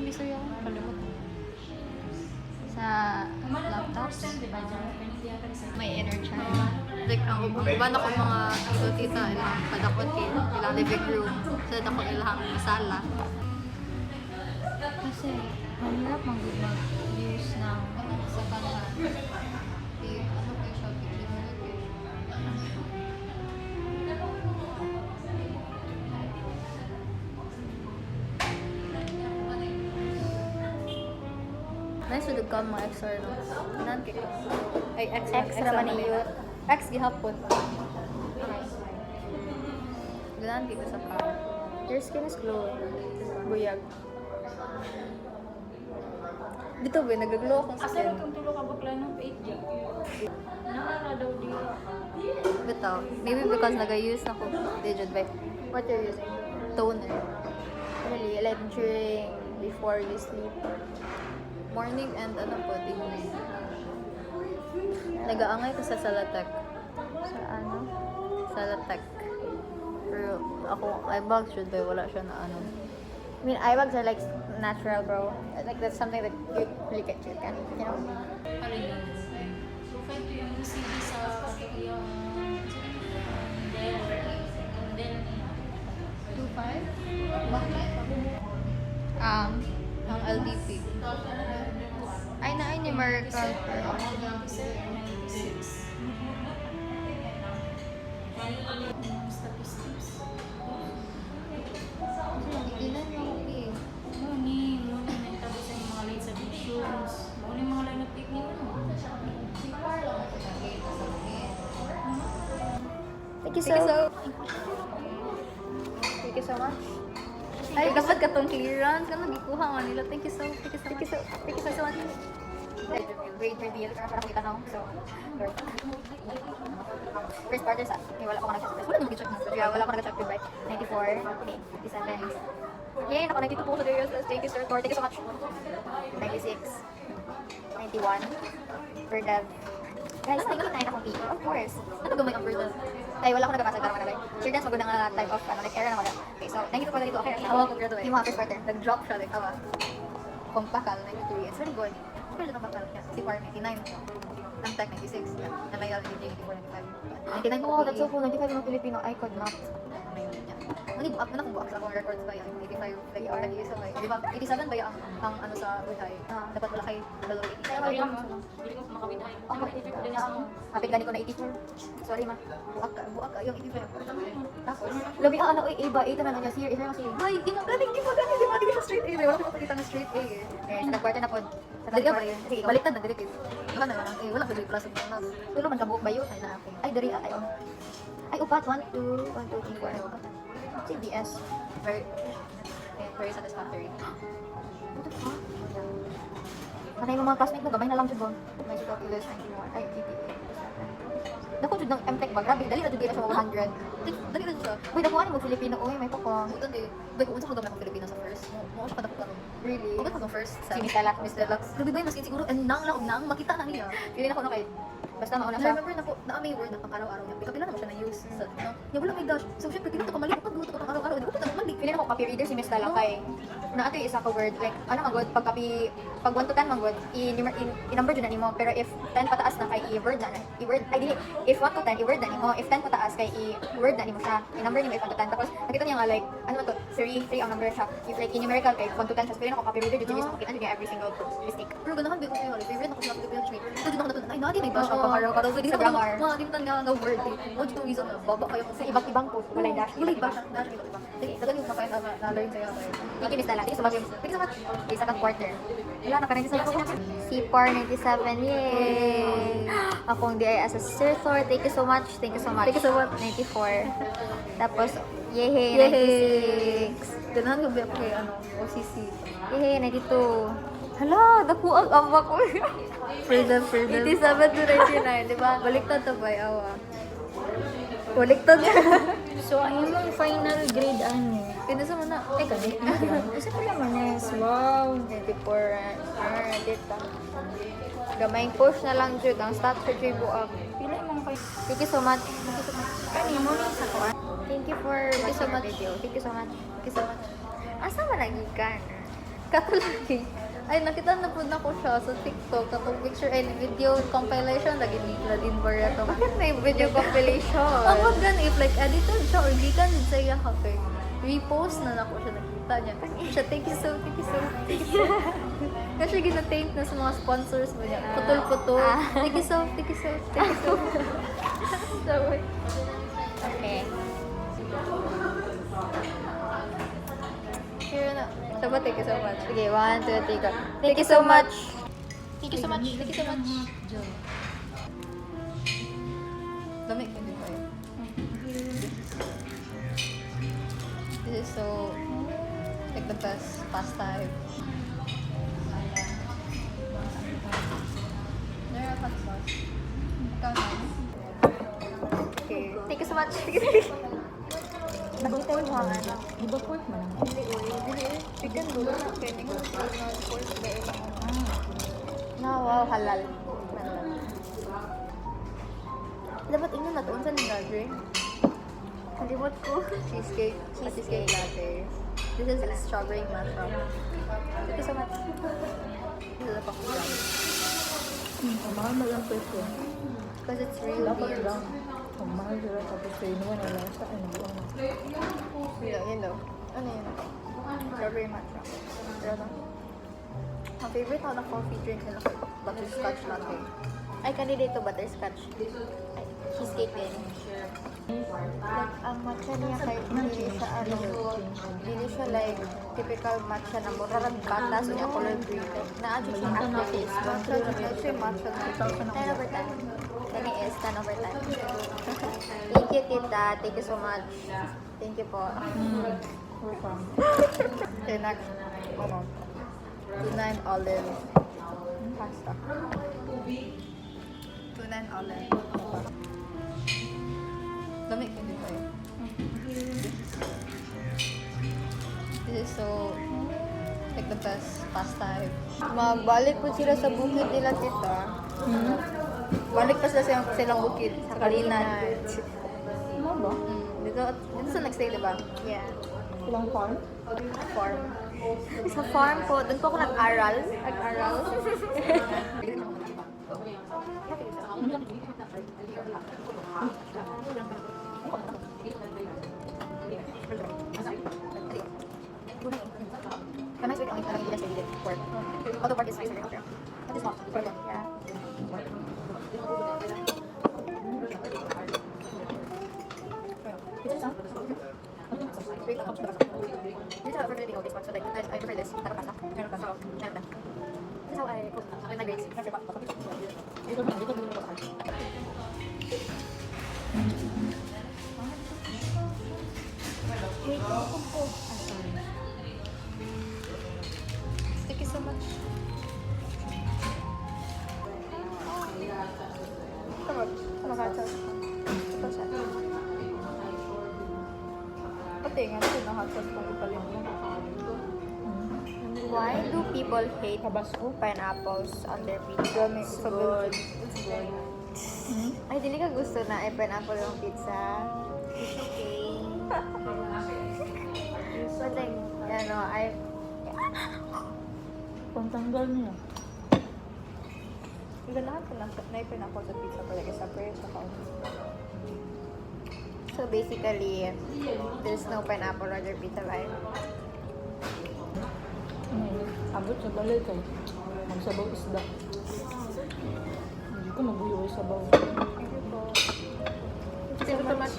ang Bisaya ko? Kalimot. Sa laptops, may inner child. Like, ang uban ako mga tito-tita, ilang padakot ilang living room, sa dako ilang sala. Kasi, mahirap mag-use ng sa kanila. Ano pa yung shopping? Nice to come mga XR, no? Nanti ko. Ay, extra man yun. X gihapon. Nanti ko sa pa. Your skin is glowing. Buyag. Dito ba, nag-glow akong Asa skin. lang kung tulo ka bakla ng page dyan? Naara daw di. Bitaw. Maybe because nag-use na ko. Digit ba? What you're using? Toner. Really, like during, before you sleep. Morning and ano po, evening. Nag-aangay ko sa Salatek. Sa ano? Salatek. Pero ako, eyebags should ba, wala siya na ano. I mean, eye bags are like natural, bro. Like that's something that you really get you can, you know? Ano yun? So, 5 to yung CD sa yung Del 2.5? Ang LDP. Ay, na ni America. Ilan yung eh. Muni na itabi sa yung mga light submissions. Muni yung mga line of technique mo. Thank you Thank you so Thank you so much. Ay, dapat ka tong clearance. Kano gikuha nga nila. Thank you so much. Grade reveal para kita na. So, first quarter sa. Wala ko nag-check. Wala nang check mo. Yeah, wala ko nag-check by 94, 87. Yay, nako 92 po sa videos. Thank you sir. Thank you so much. 96, 91. Per dev. Guys, tingnan tayo akong PE. Of course. Ano gamay ang bird? Ay, wala ko nagabasa pero manabay. Sure dance magandang type of like error na wala. Okay, so 92 po dito. Okay, Awa ko graduate. yung mga first quarter. Nag-drop siya. Like, awa. Kung pakal, 93. It's very good. Pero na bakal. Si Par, 99. Ang tech, 96. Na may LDG, 94, 95. 99 Oh, that's so cool. 95 mga Filipino. I could not. Ano buak na kung buak sa akong records ba yan? 85 like or nag-iisa ba? Di ba? 87 ba yung ang ano sa buhay? Dapat wala kay dalawa 87. Hindi ko makabitahin. Oh, kapit gani ko na 84. Sorry ma. Buak ka yung 85. Tapos, labi ang ano, iba, 8 naman niya. Sir, isa kasi. Ay, di mo galing, di mo siya straight A. Wala ko makita na straight A eh. Sa nag-quarter na po. Sa Dali ba quarter. yun? Sige, Baliktad na, dili kayo. Baka na lang, wala ka plus of na. Tulo man kabuok ba yun? Ay, na Ay, dari, ay, oh. Ay, upat. 1, 2, 3, 4. CBS. Very satisfactory. What the fuck? Kanay mga classmate mo, gamay na lang siya ba? May siya calculus, 91. Ay, PPA. Dako jud ng MTech ba? Grabe, dali na jud na siya 100. Dali na siya. Uy, dako ani mo Filipino. Uy, may papa. Butan eh. Dahil kung unsa ko gamay akong Pilipino sa first. Mo siya kadako karon. Really? Kung ko first sa Si Miss Ella. Miss Deluxe. Grabe ba yung maskin siguro and nang makita na niya. Pili na ko na kay. Basta mauna I siya. remember na po, na may word na pang araw-araw niya. Kapila naman siya na-use sa, no? Niya, wala my gosh. So, syempre, tinito ka mali. Kapag gusto ko pang araw-araw, hindi ko pa mali. Pili na ko copy reader si Miss Ella kay. Na ato yung isa ka word like ano magod pag copy pag 1 to 10 magod i-number jud na nimo pero if 10 pataas na kay i-word na i-word ay dili if 1 to 10 i-word na nimo if 10 pataas kay i-word na nimo siya i-number nimo if 1 to 10 tapos nakita niya nga like ano man to 3 ang number siya if like in numerical kay 1 to 10 siya pili na ko copy reader jud is makita niya every single mistake Pero ganahan ba ko kayo, like, favorite na ko sila Filipino trade. Ito din ako natutunan, ay, nadi may bash Oo. ako pang araw-araw. Hindi Sa ko grammar. mga dimtan nga word eh. O, dito reason na, baba kayo sa iba't ibang post walay dash Walay bash, dash, iba. Sige, dagan yung makain na-learn sa'yo. Thank you Miss Ella thank you so much Thank you so much. okay second quarter wala na ka-97 C4 97 yay akong DI as a Sir Thor thank you so much Thank you so much. 94 tapos yehe Yay! 96 Ganahan ko ba ako kay, OCC. yehe 92 hala dako ang amba ko Freedom. 87 to 99 di ba Baliktad to ba, awa. baliktad So, ang imong final grade ano? Pinasa mo na. Ay, kani? Kasi pala manes. Wow. 94 dito gamay push na lang jud ang stats sa buak Pila imong kay... thank you so much Kani mo ni sa kuan? thank you for Thank you so watching our much. video thank you so much Thank you so much. asa man lagi ka Katulagi. Ay, nakita na po na ko siya sa TikTok. Katong picture and video compilation. Lagi na din ba rin ito? Bakit may video compilation? Ang gan if like edited siya or gikan din sa iya kape. Repost na nako siya nakita niya. Kasi siya, thank you so. Kasi gina-thank na sa mga sponsors mo niya. Putol-putol. Thank you so. Sorry. Okay. Here na. Diba, thank you so much. Sige, 1, 2, 3, go. Thank you so much. Thank you so much. Dami ko din kayo. This is so, like the best pastime. There are hot sauce. Ikaw na. Okay. Thank you so much. Nakita mo ang ano? Di ba pork man? Chicken doon na. Kaya hindi ko na pork ba iba. Wow, halal. Dapat ino na doon sa nilagay. Kalimot ko. Cheesecake latte. This is strawberry mushroom. Thank you so much. This is a pakula. Mahal mo lang pork yun. Because it's real Dapat beer. lang. Ang mahal sila tapos kayo naman ay lasa. Ano ba? Yun daw. Ano yun? Strawberry mushroom. Pero lang. Ang favorite ko na coffee drink nila butterscotch latte. Ay, candidate to butterscotch. Ay, cheesecake din. Like, ang matcha niya kay hindi siya ano, hindi siya like typical matcha na murarang bata so niya color green. Na-adjust siya aftertaste. Matcha yung matcha na 10 over 10. Kani is 10 over 10. Thank you, tita. Thank you so much. Thank you po. Okay, next. Ano? Tuna and olive pasta. Tuna and olive. Dami ko din kayo. This is so, like the best pasta. Magbalik po sila sa bukid nila, tita. Balik pa sila sa silang bukid, sa Kalinan. Ano ba? Dito sa nag-stay, diba? Yeah. Ilang farm? Farm. Sa farm po, doon po ako nag-aral. Can I speak on the needed work? Although work is nicer here. That is not. Yeah. Wait, I'll come to the This is how I prefer this one. So like, I prefer this. Meron pasta. Meron pasta. Meron pasta. This is how I cook with my grades. That's your Thank you so much. Come on. Come on, hot sauce. Ito siya. Pati nga, ito na hot sauce kung ipalit mo. Why do people hate Tabasco? pineapples on their pizza? It's So good. Ay, dili ka gusto na pineapple yung pizza. It's okay. But like, ano, Pantanggal niya. Ganahan ko lang na pineapple sa pizza talaga sa prayer sa kaon. So basically, there's no pineapple on your pizza life. Abot sa balay kay. Ang sabaw isda. Hindi ko mabuyo sa sabaw. Thank you so much.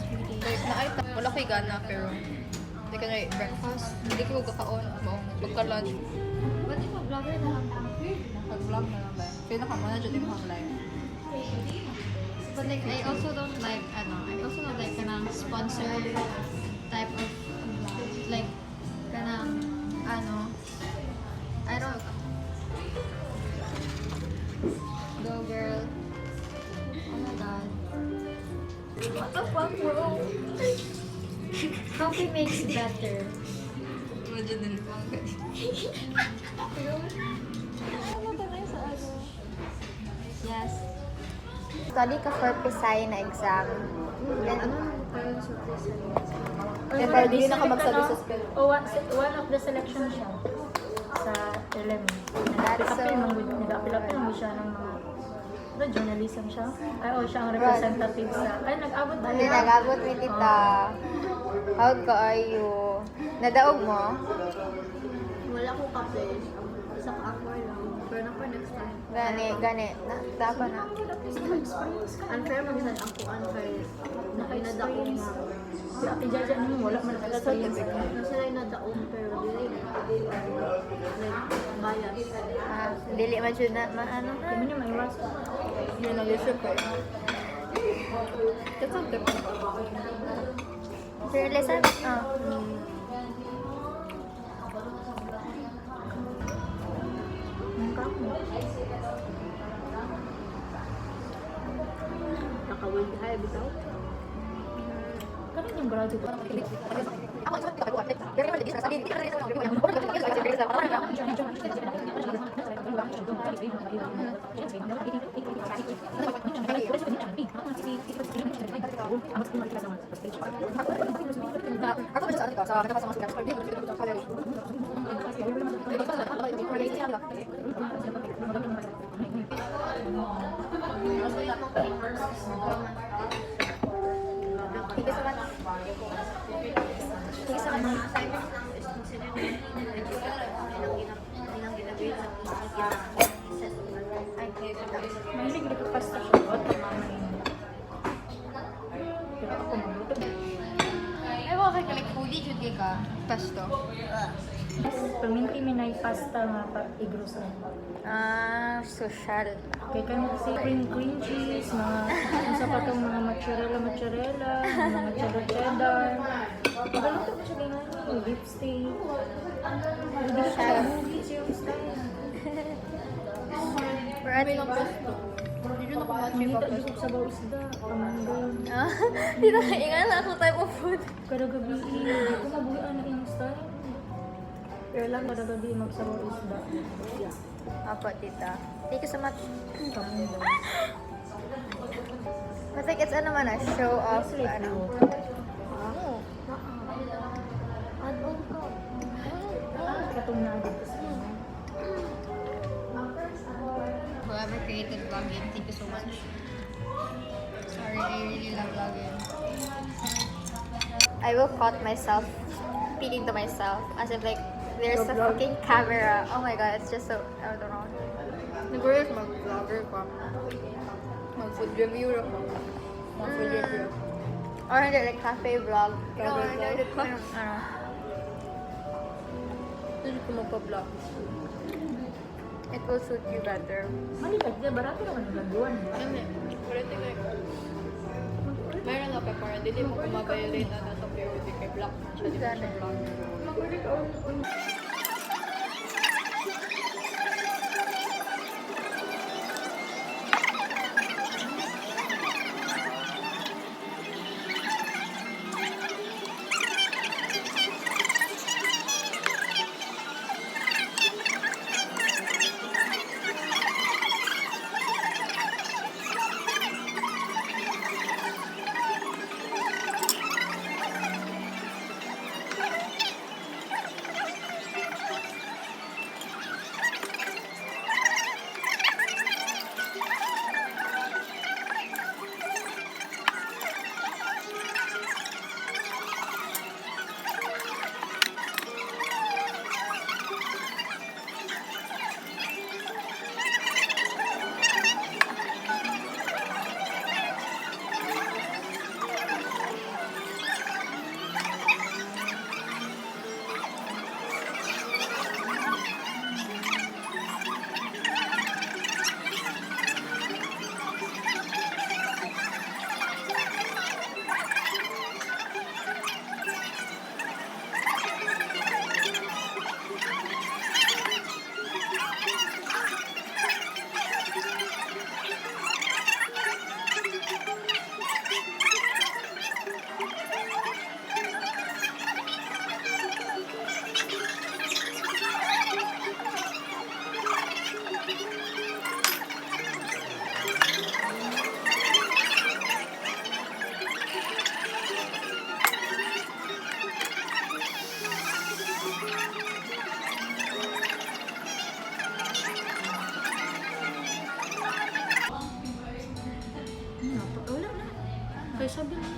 Like, wala ko'y gana, pero hindi ka na breakfast. Hindi ko kakaon. Pagka-lunch. Ba't ikaw vlogger na lang? Pag-vlog na lang ba? Pinaka-muna dyan yung hang live. But like, I also don't like kanang sponsored type of like kanang I don't go girl. Oh my god. What the fuck, bro? Coffee makes better. Medyo din lang. Yes. Study ka for Pisay na exam. Then, Pero di na ka magsabi sa spell. One of the selection siya sa LM. That's so... Nag-apil mo siya ng mga journalism siya. Siya ang representative sa... nag-abot ba Hindi nag-abot with tita. How ka ayo? Nadaog mo? Wala ko kape. Isang aqua lang. Pero na for next time. Gani. Tapa na. Unfair magsan ako. Unfair. Nakinadako nga. Si Ate Jaja naman wala man experience. Sila yung nadaong pero dili. Like, bias. Dili man jud na maano. Hindi mo niya maiwas. Yun nag-isip ko. That's all different. Sir lesson? Nakawin ka bitaw. Kanin yung grado ko. Mahilig dito pasta siya. Pero ako mabuto. Ay, okay ka. Like, foodie jud kay ka. Pesto. Paminti may pasta nga pa igrusa. Social. Kaya kayo kasi cream cheese, sa patong mga mozzarella, mga cheddar. Magaluto ko siya ganyan, beef steak. Hindi siya movies yung style. For at Hindi na kumachi Hindi pa. tayo sa bawa isda, pamanggan. Dito, ingat ako type of food. Kada gabi, hindi ko mabuhian na yung style. Pero lang kada gabi magsabaw isda. Apo, tita. Thank you so much. Pamanggan. I think it's ano man show off. Ano. Add-on ko. Katong na dito sa Whoever created vlogging, thank you so much. Sorry, I really love vlogging. I will cut myself speaking to myself as if like there's a fucking camera. Oh my god, it's just so I don't know. Siguro is mag-vlogger ka. Mag-food review ako. Mag-food review. Or hindi, like cafe vlog. Cafe vlog. Ano? Hindi ko magpa-vlog. It will suit you better. Malikat niya, barato naman ang gagawin. Ano eh, ulit like, mayroon na pa para hindi mo kumabayalate na nasa periodic kay block na siya, di ba siya block. sabi niya.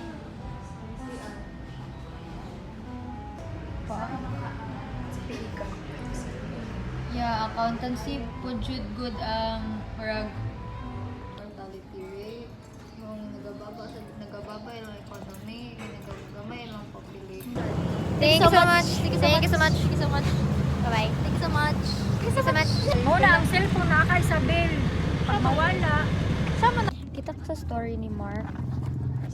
Yeah, accountancy po jud good ang parang mortality rate. Yung nagababa yung economy, nagagamay lang population. Thank you so much. Thank you so much. Thank you so much. Bye-bye. Thank you so much. Thank you so much. Muna ang cellphone na kay Isabel. Pag mawala. Sama na. Kita ko sa story ni Mark.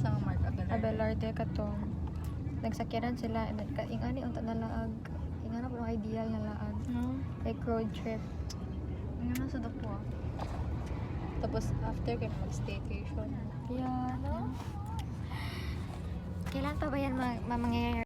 Sa Mark Abelarde katon. Nagsakyanan sila and ingani unta na laag. Ingana po ang ideal na laag. No? Like road trip. Ano na sa dako ah. Tapos after kayo mag-staycation. Yeah, no? Kailan pa ba yan mangyayari?